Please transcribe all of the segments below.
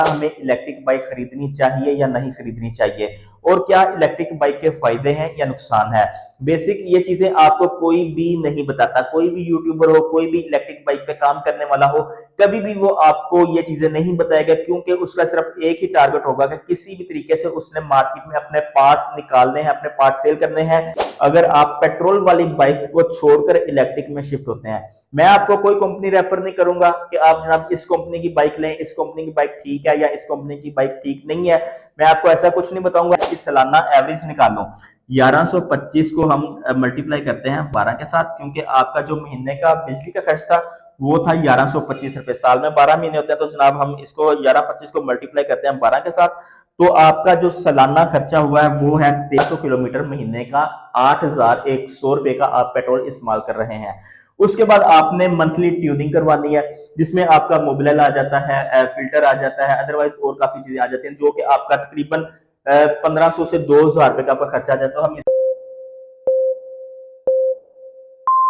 हमें electric bike खरीदनी चाहिए या नहीं खरीदनी चाहिए, और क्या इलेक्ट्रिक बाइक के फायदे हैं या नुकसान है। बेसिक ये चीजें आपको कोई भी नहीं बताता। कोई भी यूट्यूबर हो, कोई भी इलेक्ट्रिक बाइक पे काम करने वाला हो, कभी भी वो आपको ये चीजें नहीं बताएगा, क्योंकि उसका सिर्फ एक ही टारगेट होगा कि किसी भी तरीके से उसने मार्केट में अपने पार्ट्स निकालने हैं, अपने पार्ट्स सेल करने हैं। अगर आप पेट्रोल वाली बाइक को छोड़कर इलेक्ट्रिक में शिफ्ट होते हैं, मैं आपको कोई कंपनी रेफर नहीं करूंगा कि आप जनाब इस कंपनी की बाइक लें, इस कंपनी की बाइक ठीक है या इस कंपनी की बाइक ठीक नहीं है। मैं आपको ऐसा कुछ नहीं बताऊंगा। इसकी सालाना एवरेज निकाल लो, 1125 को हम मल्टीप्लाई करते हैं 12 के साथ, क्योंकि आपका जो महीने का बिजली का खर्च था वो था 1125 रुपए। साल में 12 महीने होते हैं, तो जनाब हम इसको 1125 को मल्टीप्लाई करते हैं 12 के साथ, तो आपका जो सालाना खर्चा हुआ है वो है 1300 किलोमीटर महीने का, 8100 रुपए का आप पेट्रोल इस्तेमाल कर रहे हैं। उसके बाद आपने मंथली ट्यूनिंग करवानी है, जिसमें आपका मोबिल आ जाता है, फिल्टर आ जाता है, अदरवाइज और काफी चीजें आ जाती हैं, जो कि आपका तकरीबन 1500 से 2000 रुपए का आपका खर्चा आ जाता है। हम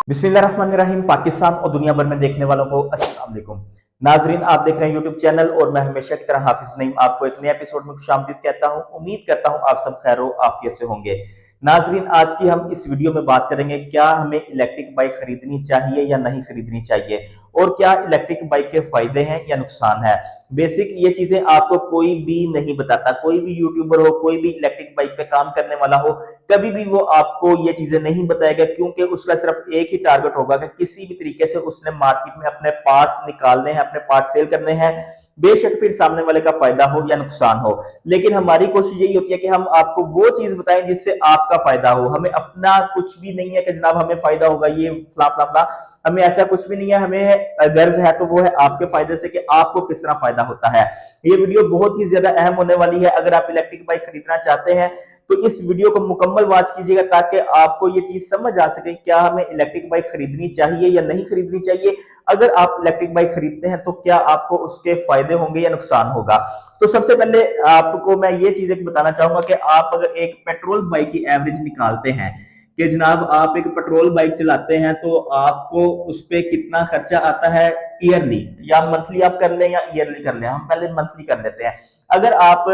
बिस्मिल्लाहिर्रहमानिर्रहीम। पाकिस्तान और दुनिया भर में देखने वालों को अस्सलाम वालेकुम। नाजरीन, आप देख रहे हैं यूट्यूब चैनल, और मैं हमेशा की तरह हाफिज नईम आपको एक नए एपिसोड में खुशामदीद कहता हूं। उम्मीद करता हूं आप सब खैर आफियत से होंगे। नाजरीन, आज की हम इस वीडियो में बात करेंगे क्या हमें इलेक्ट्रिक बाइक खरीदनी चाहिए या नहीं खरीदनी चाहिए, और क्या इलेक्ट्रिक बाइक के फायदे हैं या नुकसान है। बेसिक ये चीजें आपको कोई भी नहीं बताता। कोई भी यूट्यूबर हो, कोई भी इलेक्ट्रिक बाइक पे काम करने वाला हो, कभी भी वो आपको ये चीजें नहीं बताएगा, क्योंकि उसका सिर्फ एक ही टारगेट होगा कि किसी भी तरीके से उसने मार्केट में अपने पार्ट्स निकालने हैं, अपने पार्ट्स सेल करने हैं, बेशक फिर सामने वाले का फायदा हो या नुकसान हो। लेकिन हमारी कोशिश यही होती है कि हम आपको वो चीज बताएं जिससे आपका फायदा हो। हमें अपना कुछ भी नहीं है कि जनाब हमें फायदा होगा ये फला फला फला, हमें ऐसा कुछ भी नहीं है। हमें गर्ज है तो वो है आपके फायदे से, कि आपको किस तरह फायदा होता है। ये वीडियो बहुत ही ज्यादा अहम होने वाली है। अगर आप इलेक्ट्रिक बाइक खरीदना चाहते हैं तो इस वीडियो को मुकम्मल वॉच कीजिएगा, ताकि आपको ये चीज समझ आ सके क्या हमें इलेक्ट्रिक बाइक खरीदनी चाहिए या नहीं खरीदनी चाहिए। अगर आप इलेक्ट्रिक बाइक खरीदते हैं तो क्या आपको उसके फायदे होंगे या नुकसान होगा। तो सबसे पहले आपको मैं ये चीज एक बताना चाहूंगा कि आप अगर एक पेट्रोल बाइक की एवरेज निकालते हैं, कि जनाब आप एक पेट्रोल बाइक चलाते हैं, तो आपको उस पर कितना खर्चा आता है ईयरली या मंथली, आप कर लें या ईयरली कर लें। हम पहले मंथली कर लेते हैं। अगर आप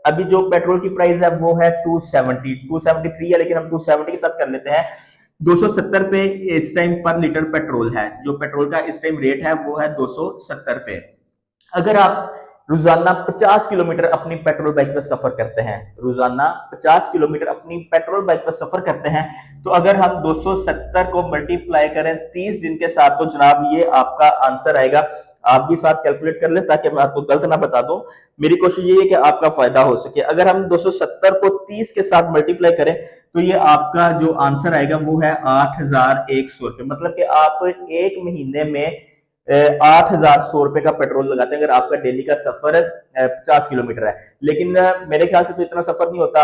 अभी जो पेट्रोल की प्राइस है वो है 273 है, लेकिन हम 270 के साथ कर लेते हैं। 270 पे इस टाइम पर लीटर पेट्रोल है। जो पेट्रोल का इस टाइम रेट है वो है 270 पे। अगर आप रोजाना 50 किलोमीटर अपनी पेट्रोल बाइक पर सफर करते हैं, रोजाना 50 किलोमीटर अपनी पेट्रोल बाइक पर सफर करते हैं, तो अगर हम 270 को मल्टीप्लाई करें 30 दिन के साथ, तो जनाब ये आपका आंसर आएगा। आप भी साथ कैलकुलेट कर लें ताकि मैं आपको गलत ना बता दूं। मेरी कोशिश ये है कि आपका फायदा हो सके। अगर हम 270 को 30 के साथ मल्टीप्लाई करें तो ये आपका जो आंसर आएगा वो है 8100 रुपए। मतलब कि आप एक महीने में 8100 रुपए का पेट्रोल लगाते हैं, अगर आपका डेली का सफर 50 किलोमीटर है। लेकिन मेरे ख्याल से तो इतना सफर नहीं होता।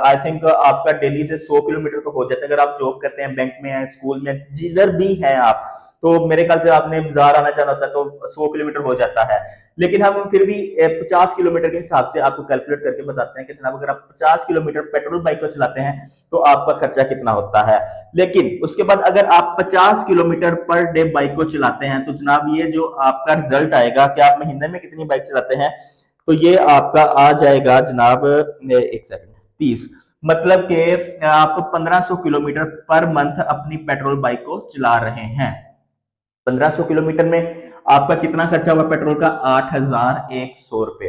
आई थिंक आपका डेली से 100 किलोमीटर तो हो जाता है। अगर आप जॉब करते हैं, बैंक में है, स्कूल में, जिधर भी हैं आप, तो मेरे ख्याल से आपने बाजार आना जाना होता है तो 100 किलोमीटर हो जाता है। लेकिन हम फिर भी 50 किलोमीटर के हिसाब से आपको कैलकुलेट करके बताते हैं कि जनाब अगर आप 50 किलोमीटर पेट्रोल बाइक को चलाते हैं तो आपका खर्चा कितना होता है। लेकिन उसके बाद अगर आप 50 किलोमीटर पर डे बाइक को चलाते हैं, तो जनाब ये जो आपका रिजल्ट आएगा कि आप महीने में कितनी बाइक चलाते हैं, तो ये आपका आ जाएगा जनाब, एक सेकंड, 30। मतलब कि आप 1500 किलोमीटर पर मंथ अपनी पेट्रोल बाइक को चला रहे हैं। 1500 किलोमीटर में आपका कितना खर्चा हुआ पेट्रोल का? 8100 रुपए।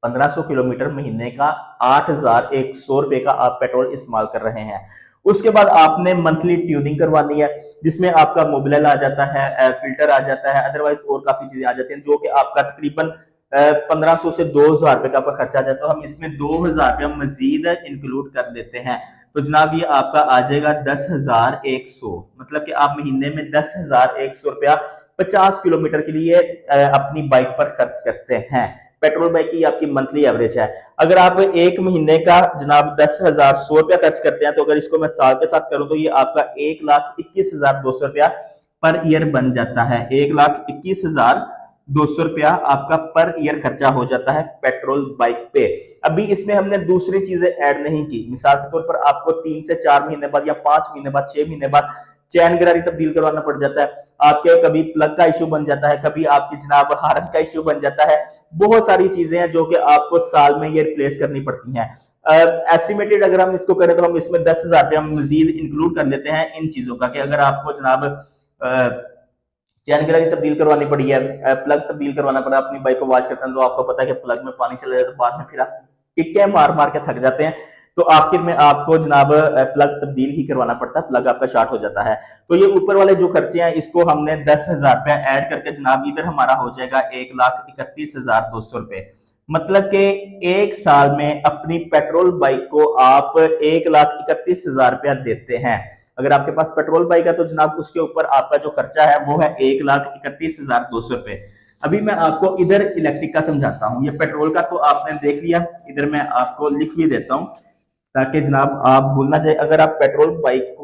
1500 किलोमीटर महीने का 8100 रुपए का आप पेट्रोल इस्तेमाल कर रहे हैं। उसके बाद आपने मंथली ट्यूनिंग करवानी है, जिसमें आपका मोबिल आ जाता है, फिल्टर आ जाता है, अदरवाइज और काफी चीजें आ जाती हैं, जो कि आपका तकरीबन 1500 से 2000 रुपए का आपका खर्चा आ जाता है। तो हम इसमें 2000 रुपया मजीद इंक्लूड कर लेते हैं, तो जनाब ये आपका आ जाएगा 10,100। मतलब कि आप महीने में 10,100 रुपया 50 किलोमीटर के लिए अपनी बाइक पर खर्च करते हैं। पेट्रोल बाइक की आपकी मंथली एवरेज है। अगर आप एक महीने का जनाब 10,100 रुपया खर्च करते हैं, तो अगर इसको मैं साल के साथ करूं तो ये आपका 1,21,200 रुपया पर ईयर बन जाता है। 1,21,200 रुपया आपका पर ईयर खर्चा हो जाता है पेट्रोल बाइक पे। अभी इसमें हमने दूसरी चीजें ऐड नहीं की। मिसाल के तौर पर आपको 3 से 4 महीने बाद या 5 महीने बाद, 6 महीने बाद चैन गरारी तब्दील करवाना पड़ जाता है, आपके कभी प्लग का इश्यू बन जाता है, कभी आपकी जनाब हार्न का इश्यू बन जाता है। बहुत सारी चीजें हैं जो कि आपको साल में ये रिप्लेस करनी पड़ती हैं। एस्टिमेटेड अगर हम इसको करें तो हम इसमें 10,000 रुपया मजीद इंक्लूड कर लेते हैं इन चीजों का, कि अगर आपको जनाब चैन गिरारी तब्दील करवानी पड़ी है, प्लग तब्दील करवाना पड़ा, अपनी बाइक को वॉश करते हैं तो आपको पता है कि प्लग में पानी चला जाए तो बाद में फिर आप किक्के मार मार के थक जाते हैं, तो आखिर में आपको जनाब प्लग तब्दील ही करवाना पड़ता है, प्लग आपका शॉर्ट हो जाता है। तो ये ऊपर वाले जो खर्चे हैं इसको हमने 10,000 रुपया ऐड करके जनाब इधर हमारा हो जाएगा 1,31,200 रुपए। मतलब कि एक साल में अपनी पेट्रोल बाइक को आप 1,31,000 रुपया देते हैं। अगर आपके पास पेट्रोल बाइक है तो जनाब उसके ऊपर आपका जो खर्चा है वो है 1,31,200 रुपए। अभी मैं आपको इधर इलेक्ट्रिक का समझाता हूँ। ये पेट्रोल का तो आपने देख लिया, इधर मैं आपको लिख भी देता हूँ ताकि जनाब आप भूल ना जाए। अगर आप पेट्रोल बाइक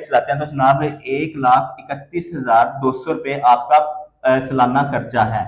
चलाते हैं तो जनाब 1,31,200 रुपए आपका सालाना खर्चा है,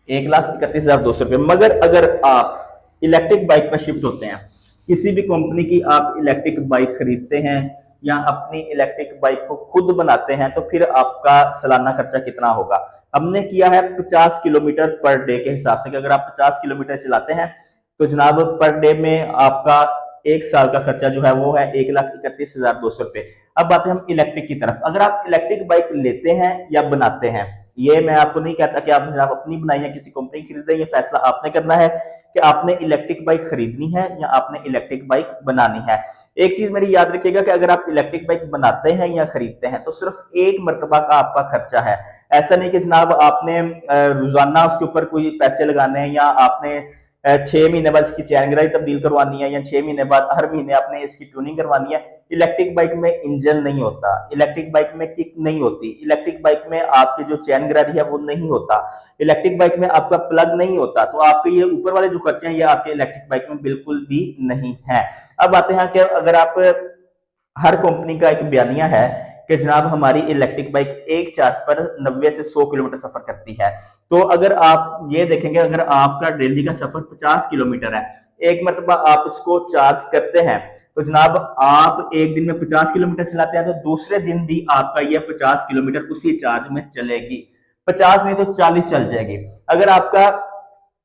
1,31,200 रुपए। मगर अगर आप इलेक्ट्रिक बाइक पर शिफ्ट होते हैं, किसी भी कंपनी की आप इलेक्ट्रिक बाइक खरीदते हैं या अपनी इलेक्ट्रिक बाइक को खुद बनाते हैं, तो फिर आपका सालाना खर्चा कितना होगा। हमने किया है 50 किलोमीटर पर डे के हिसाब से, कि अगर आप 50 किलोमीटर चलाते हैं तो जनाब पर डे में आपका एक साल का खर्चा जो है वो है 1,31,200 रुपए। अब बात है हम इलेक्ट्रिक की तरफ। अगर आप इलेक्ट्रिक बाइक लेते हैं या बनाते हैं, ये मैं आपको नहीं कहता कि आप जनाब अपनी बनाई है किसी कंपनी खरीदे, ये फैसला आपने करना है कि आपने इलेक्ट्रिक बाइक खरीदनी है या आपने इलेक्ट्रिक बाइक बनानी है। एक चीज मेरी याद रखिएगा कि अगर आप इलेक्ट्रिक बाइक बनाते हैं या खरीदते हैं तो सिर्फ एक मरतबा का आपका खर्चा है। ऐसा नहीं कि जनाब आपने रोजाना उसके ऊपर कोई पैसे लगाने हैं, या आपने 6 महीने बाद इसकी चैन गिराई तब्दील करवानी है, या 6 महीने बाद हर महीने आपने इसकी ट्यूनिंग करवानी है। इलेक्ट्रिक बाइक में इंजन नहीं होता, इलेक्ट्रिक बाइक में किक नहीं होती, इलेक्ट्रिक बाइक में आपकी जो चैन गिरारी है वो नहीं होता, इलेक्ट्रिक बाइक में आपका प्लग नहीं होता। तो आपके ये ऊपर वाले जो खर्चे हैं ये आपके इलेक्ट्रिक बाइक में बिल्कुल भी नहीं है। अब आते हैं कि अगर आप, हर कंपनी का एक बयानिया है कि जनाब हमारी इलेक्ट्रिक बाइक एक चार्ज पर 90 से 100 किलोमीटर सफर करती है। तो अगर आप ये देखेंगे, अगर आपका डेली का सफर 50 किलोमीटर है, एक मरतबा आप इसको चार्ज करते हैं, तो जनाब आप एक दिन में 50 किलोमीटर चलाते हैं तो दूसरे दिन भी आपका ये 50 किलोमीटर उसी चार्ज में चलेगी, 50 नहीं तो 40 चल जाएगी। अगर आपका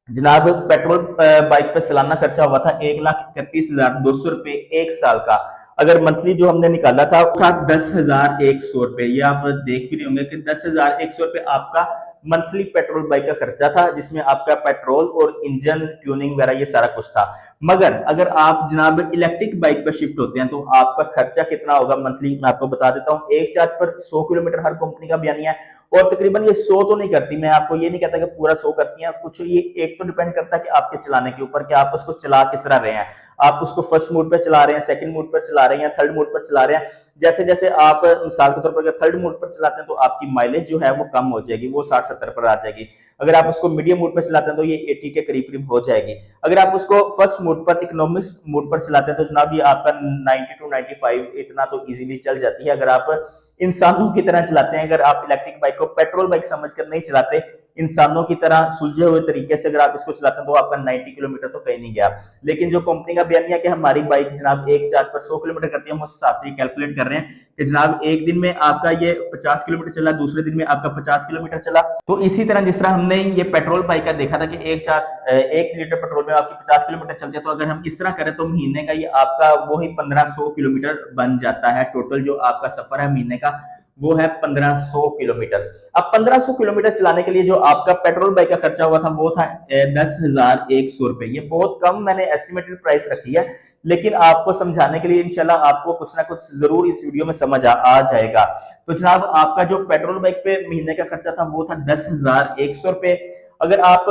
जनाब पेट्रोल बाइक पर सालाना खर्चा हुआ था 1,31,200 रुपए एक साल का, अगर मंथली जो हमने निकाला था वो था 10,100 रुपए। ये आप देख भी रहे होंगे कि 10,100 रुपए आपका मंथली पेट्रोल बाइक का खर्चा था, जिसमें आपका पेट्रोल और इंजन ट्यूनिंग वगैरह ये सारा कुछ था। मगर अगर आप जनाब इलेक्ट्रिक बाइक पर शिफ्ट होते हैं तो आपका खर्चा कितना होगा मंथली, मैं आपको बता देता हूँ। एक चार्ज पर 100 किलोमीटर हर कंपनी का बयानिया है, और तकरीबन ये 100 तो नहीं करती, मैं आपको ये नहीं कहता कि पूरा 100 करती हैं, कुछ ये एक तो डिपेंड करता है कि आपके चलाने के ऊपर कि आप उसको चला किस तरह रहे हैं। आप उसको फर्स्ट मोड पे चला रहे हैं, सेकंड मोड पर चला रहे हैं, थर्ड मोड पर चला रहे हैं। जैसे जैसे आप मिसाल के तौर पर अगर थर्ड मोड पर चलाते हैं तो आपकी माइलेज जो है वो कम हो जाएगी, वो 60-70 पर आ जाएगी। अगर आप उसको मीडियम मोड पर चलाते हैं तो ये 80 के करीब करीब हो जाएगी। अगर आप उसको फर्स्ट मोड पर, इकोनॉमिक्स मोड पर चलाते हैं तो जनाब ये आपका 90 to 95 इतना तो इजीली चल जाती है। अगर आप इंसानों की तरह चलाते हैं, अगर आप इलेक्ट्रिक बाइक को पेट्रोल बाइक समझकर नहीं चलाते, इंसानों की तरह सुलझे हुए तरीके से अगर आप इसको चलाते हैं तो आपका 90 किलोमीटर तो कहीं नहीं गया। लेकिन जो कंपनी का बयान है कि हमारी बाइक जनाब एक चार्ज पर 100 किलोमीटर करती है, हम उस हिसाब से कैलकुलेट कर रहे हैं कि जनाब एक दिन में आपका ये 50 किलोमीटर चला, दूसरे दिन में आपका 50 किलोमीटर चला। तो इसी तरह जिस तरह हमने ये पेट्रोल बाइक का देखा था कि एक लीटर पेट्रोल में आपकी 50 किलोमीटर चलती है, तो अगर हम इस तरह करें तो महीने का ये आपका वही 1500 किलोमीटर बन जाता है। टोटल जो आपका सफर है महीने का वो है 1500 किलोमीटर। अब 1500 किलोमीटर चलाने के लिए जो आपका पेट्रोल बाइक का खर्चा हुआ था वो था 10,100 रुपए। ये बहुत कम मैंने एस्टिमेटेड प्राइस रखी है, लेकिन आपको समझाने के लिए इंशाल्लाह आपको कुछ ना कुछ जरूर इस वीडियो में समझ आ जाएगा। तो जनाब आपका जो पेट्रोल बाइक पे महीने का खर्चा था वो था 10,100 रुपए। अगर आप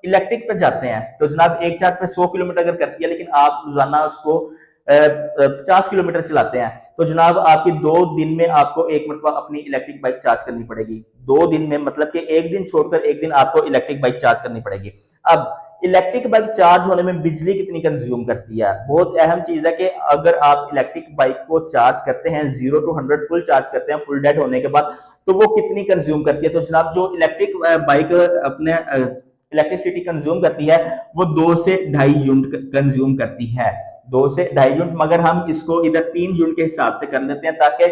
इलेक्ट्रिक पे जाते हैं तो जनाब एक चार्ज पे 100 किलोमीटर अगर करती है, लेकिन आप रोजाना उसको 50 किलोमीटर चलाते हैं, तो जनाब आपकी 2 दिन में आपको एक मरतबा अपनी इलेक्ट्रिक बाइक चार्ज करनी पड़ेगी। 2 दिन में मतलब कि एक दिन छोड़कर एक दिन आपको इलेक्ट्रिक बाइक चार्ज करनी पड़ेगी। अब इलेक्ट्रिक बाइक चार्ज होने में बिजली कितनी कंज्यूम करती है, बहुत अहम चीज है कि अगर आप इलेक्ट्रिक बाइक को चार्ज करते हैं 0 to 100 फुल चार्ज करते हैं फुल डेड होने के बाद, तो वो कितनी कंज्यूम करती है। तो जनाब जो इलेक्ट्रिक बाइक अपने इलेक्ट्रिसिटी कंज्यूम करती है वो 2 से 2.5 यूनिट कंज्यूम करती है। 2 से 2.5 यूनिट, मगर हम इसको इधर 3 यूनिट के हिसाब से कर लेते हैं ताकि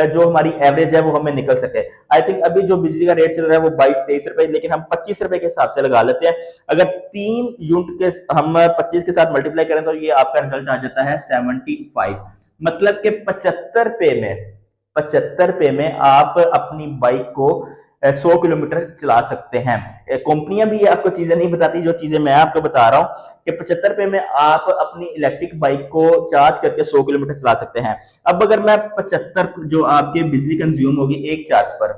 जो हमारी एवरेज है वो हमें निकल सके। आई थिंक अभी जो बिजली का रेट चल रहा है वो 22-23 रुपए, लेकिन हम 25 रुपए के हिसाब से लगा लेते हैं। अगर 3 यूनिट के हम 25 के साथ मल्टीप्लाई करें तो ये आपका रिजल्ट आ जाता है 75। मतलब कि 75 रुपए में आप अपनी बाइक को 100 किलोमीटर चला सकते हैं। कंपनियां भी आपको चीजें नहीं बताती जो चीजें मैं आपको बता रहा हूं कि 75 रुपए में आप अपनी इलेक्ट्रिक बाइक को चार्ज करके 100 किलोमीटर चला सकते हैं। अब अगर मैं 75 जो आपके बिजली कंज्यूम होगी एक चार्ज पर,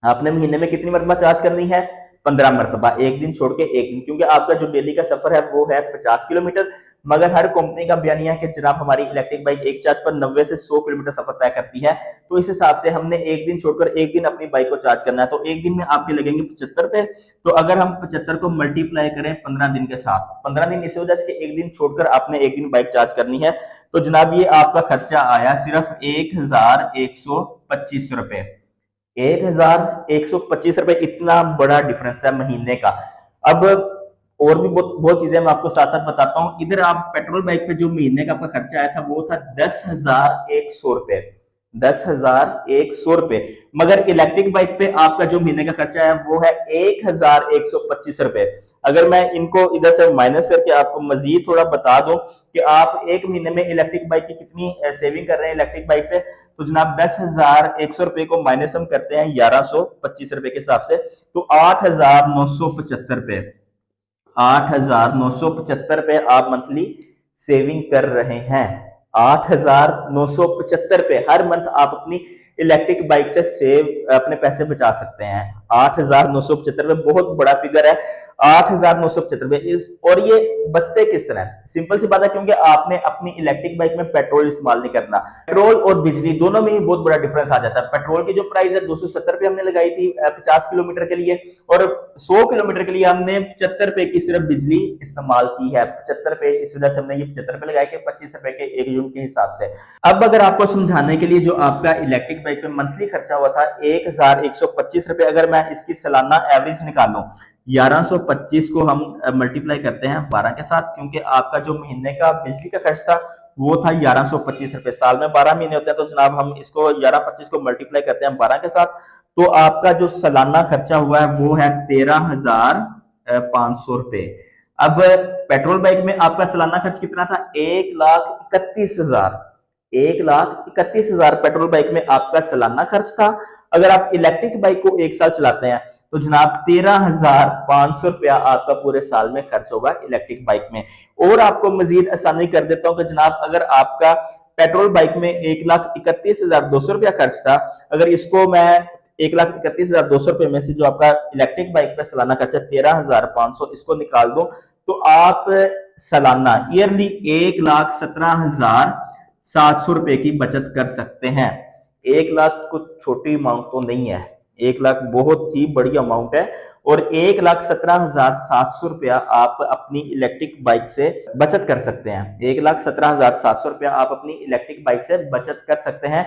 आपने महीने में कितनी मरतबा चार्ज करनी है? 15 मरतबा, एक दिन छोड़ के एक दिन, क्योंकि आपका जो डेली का सफर है वो है 50 किलोमीटर। मगर हर कंपनी का बयानिया है कि जनाब हमारी इलेक्ट्रिक बाइक एक चार्ज पर 90 से 100 किलोमीटर सफर तय करती है। तो इस हिसाब से हमने एक दिन छोड़कर एक दिन अपनी बाइक को चार्ज करना है, तो एक दिन में आपके लगेंगे 75 रुपए। तो अगर हम 75 को मल्टीप्लाई करें 15 दिन के साथ, 15 दिन इस वजह से एक दिन छोड़कर आपने एक दिन बाइक चार्ज करनी है, तो जनाब ये आपका खर्चा आया सिर्फ 1125 रुपए। 1125 रुपए, इतना बड़ा डिफरेंस है महीने का। अब और भी बहुत बहुत चीजें मैं आपको साथ साथ बताता हूँ। इधर आप पेट्रोल बाइक पे जो महीने का आपका खर्चा आया था वो था 10,100 रुपए, 10,100 रुपए। मगर इलेक्ट्रिक बाइक पे आपका जो महीने का खर्चा है वो है 1,125 रुपए। अगर मैं इनको इधर से माइनस करके आपको मजीद थोड़ा बता दूं कि आप एक महीने में इलेक्ट्रिक बाइक की कितनी सेविंग कर रहे हैं इलेक्ट्रिक बाइक से, तो जनाब 10,100 रुपए को माइनस हम करते हैं 1,125 रुपए के हिसाब से, तो 8,975 रुपए, 8,975 रुपए आप मंथली सेविंग कर रहे हैं। 8,975 रुपए हर मंथ आप अपनी इलेक्ट्रिक बाइक से सेव अपने पैसे बचा सकते हैं। 8,975 बहुत बड़ा फिगर है, 8,975। और ये बचते किस तरह? सिंपल सी बात है, क्योंकि आपने अपनी इलेक्ट्रिक बाइक में पेट्रोल इस्तेमाल नहीं करना। पेट्रोल और बिजली दोनों में ही बहुत बड़ा डिफरेंस आ जाता है। पेट्रोल की जो प्राइस है 270 रुपए हमने लगाई थी 50 किलोमीटर के लिए, और 100 किलोमीटर के लिए हमने 75 रुपए की सिर्फ बिजली इस्तेमाल की है। 75 रुपए, इस वजह से हमने ये 75 रुपए लगाए कि 25 रुपए के एक यूनिट के हिसाब से। अब अगर आपको समझाने के लिए, जो आपका इलेक्ट्रिक बाइक पे मंथली खर्चा हुआ था 1,125 रुपए, अगर मैं इसकी सालाना एवरेज निकालूं, 1125 को हम मल्टीप्लाई करते हैं 12 के साथ, क्योंकि आपका जो महीने का बिजली का खर्च था वो था 1125 रुपए। साल में 12 महीने होते हैं, तो जनाब हम इसको 1125 को मल्टीप्लाई करते हैं 12 के साथ, तो आपका जो सालाना खर्चा हुआ है वो है 13,500 रुपए। अब पेट्रोल बाइक में आपका सालाना खर्च कितना था? 1,31,000, 1,31,000 पेट्रोल बाइक में आपका सालाना खर्च था। अगर आप इलेक्ट्रिक बाइक को एक साल चलाते हैं तो जनाब 13,500 रुपया आपका पूरे साल में खर्च होगा इलेक्ट्रिक बाइक में। और आपको मजीद आसानी कर देता हूं कि जनाब अगर आपका पेट्रोल बाइक में 1,31,200 रुपया खर्च था, अगर इसको मैं 1,31,200 रुपए में से जो आपका इलेक्ट्रिक बाइक पे सालाना खर्चा 13,500 इसको निकाल दो, तो आप सालाना ईयरली 1,17,700 रुपए की बचत कर सकते हैं। 1 लाख कुछ छोटी अमाउंट तो नहीं है, 1 लाख बहुत ही बड़ी अमाउंट है। और 1,17,700 रुपया आप अपनी इलेक्ट्रिक बाइक से बचत कर सकते हैं। 1,17,700 रुपया आप अपनी इलेक्ट्रिक बाइक से बचत कर सकते हैं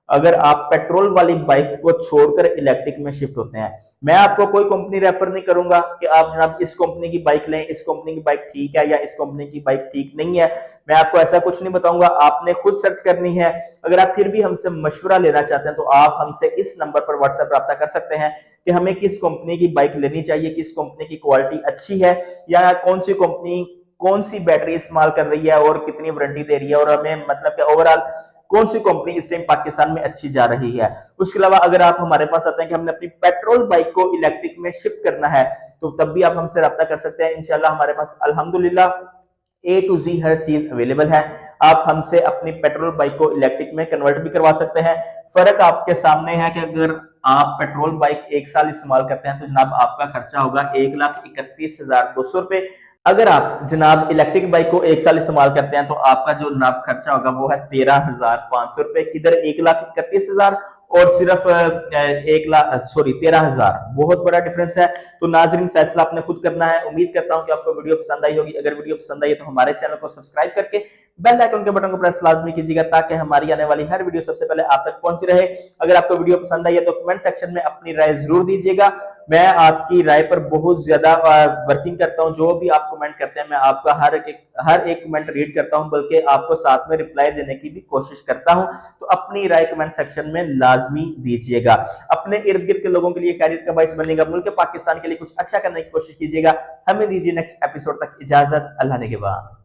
अगर आप पेट्रोल वाली बाइक को छोड़कर इलेक्ट्रिक में शिफ्ट होते हैं। मैं आपको कोई कंपनी रेफर नहीं करूंगा कि आप जनाब इस कंपनी की बाइक लें, इस कंपनी की बाइक ठीक है या इस कंपनी की बाइक ठीक नहीं है। मैं आपको ऐसा कुछ नहीं बताऊंगा, आपने खुद सर्च करनी है। अगर आप फिर भी हमसे मशवरा लेना चाहते हैं तो आप हमसे इस नंबर पर व्हाट्सएप रब्ता कर सकते हैं कि हमें किस कंपनी की बाइक लेनी चाहिए, किस कंपनी की क्वालिटी अच्छी है, या कौन सी कंपनी कौन सी बैटरी इस्तेमाल कर रही है और कितनी वारंटी दे रही है, और हमें मतलब कि ओवरऑल कौन सी कंपनी इस टाइम पाकिस्तान में अच्छी जा रही है। उसके अलावा अगर आप हमारे पास आते हैं कि हमने अपनी पेट्रोल बाइक को इलेक्ट्रिक में शिफ्ट करना है, तो तब भी आप हमसे रब्ता कर सकते हैं। इंशाल्लाह हमारे पास अल्हम्दुलिल्लाह A to Z हर चीज अवेलेबल है। आप हमसे अपनी पेट्रोल बाइक को इलेक्ट्रिक में कन्वर्ट भी करवा सकते हैं। फर्क आपके सामने है कि अगर आप पेट्रोल बाइक एक साल इस्तेमाल करते हैं तो जनाब आपका खर्चा होगा 1,31,200 रुपए। अगर आप जनाब इलेक्ट्रिक बाइक को एक साल इस्तेमाल करते हैं तो आपका जो जनाब खर्चा होगा वो है 13,500 रुपए। किधर 1,31,000 और सिर्फ 13,000, बहुत बड़ा डिफरेंस है। तो नाजरीन फैसला आपने खुद करना है। उम्मीद करता हूं कि आपको वीडियो पसंद आई होगी। अगर वीडियो पसंद आई है तो हमारे चैनल को सब्सक्राइब करके बेल आइकन के बटन को प्रेस लाजमी कीजिएगा ताकि हमारी आने वाली हर वीडियो सबसे पहले आप तक पहुंच रहे। अगर आपको वीडियो पसंद आई है तो कमेंट सेक्शन में अपनी राय जरूर दीजिएगा। मैं आपकी राय पर बहुत ज्यादा वर्किंग करता हूं। जो भी आप कमेंट करते हैं मैं आपका हर एक कमेंट रीड करता हूं, बल्कि आपको साथ में रिप्लाई देने की भी कोशिश करता हूं। तो अपनी राय कमेंट सेक्शन में लाजमी दीजिएगा। अपने इर्द गिर्द के लोगों के लिए खैरियत का बाइस बनेगा, मुल्क पाकिस्तान के लिए कुछ अच्छा करने की कोशिश कीजिएगा। हमें दीजिए नेक्स्ट एपिसोड तक इजाजत। अल्लाह ने के बाद।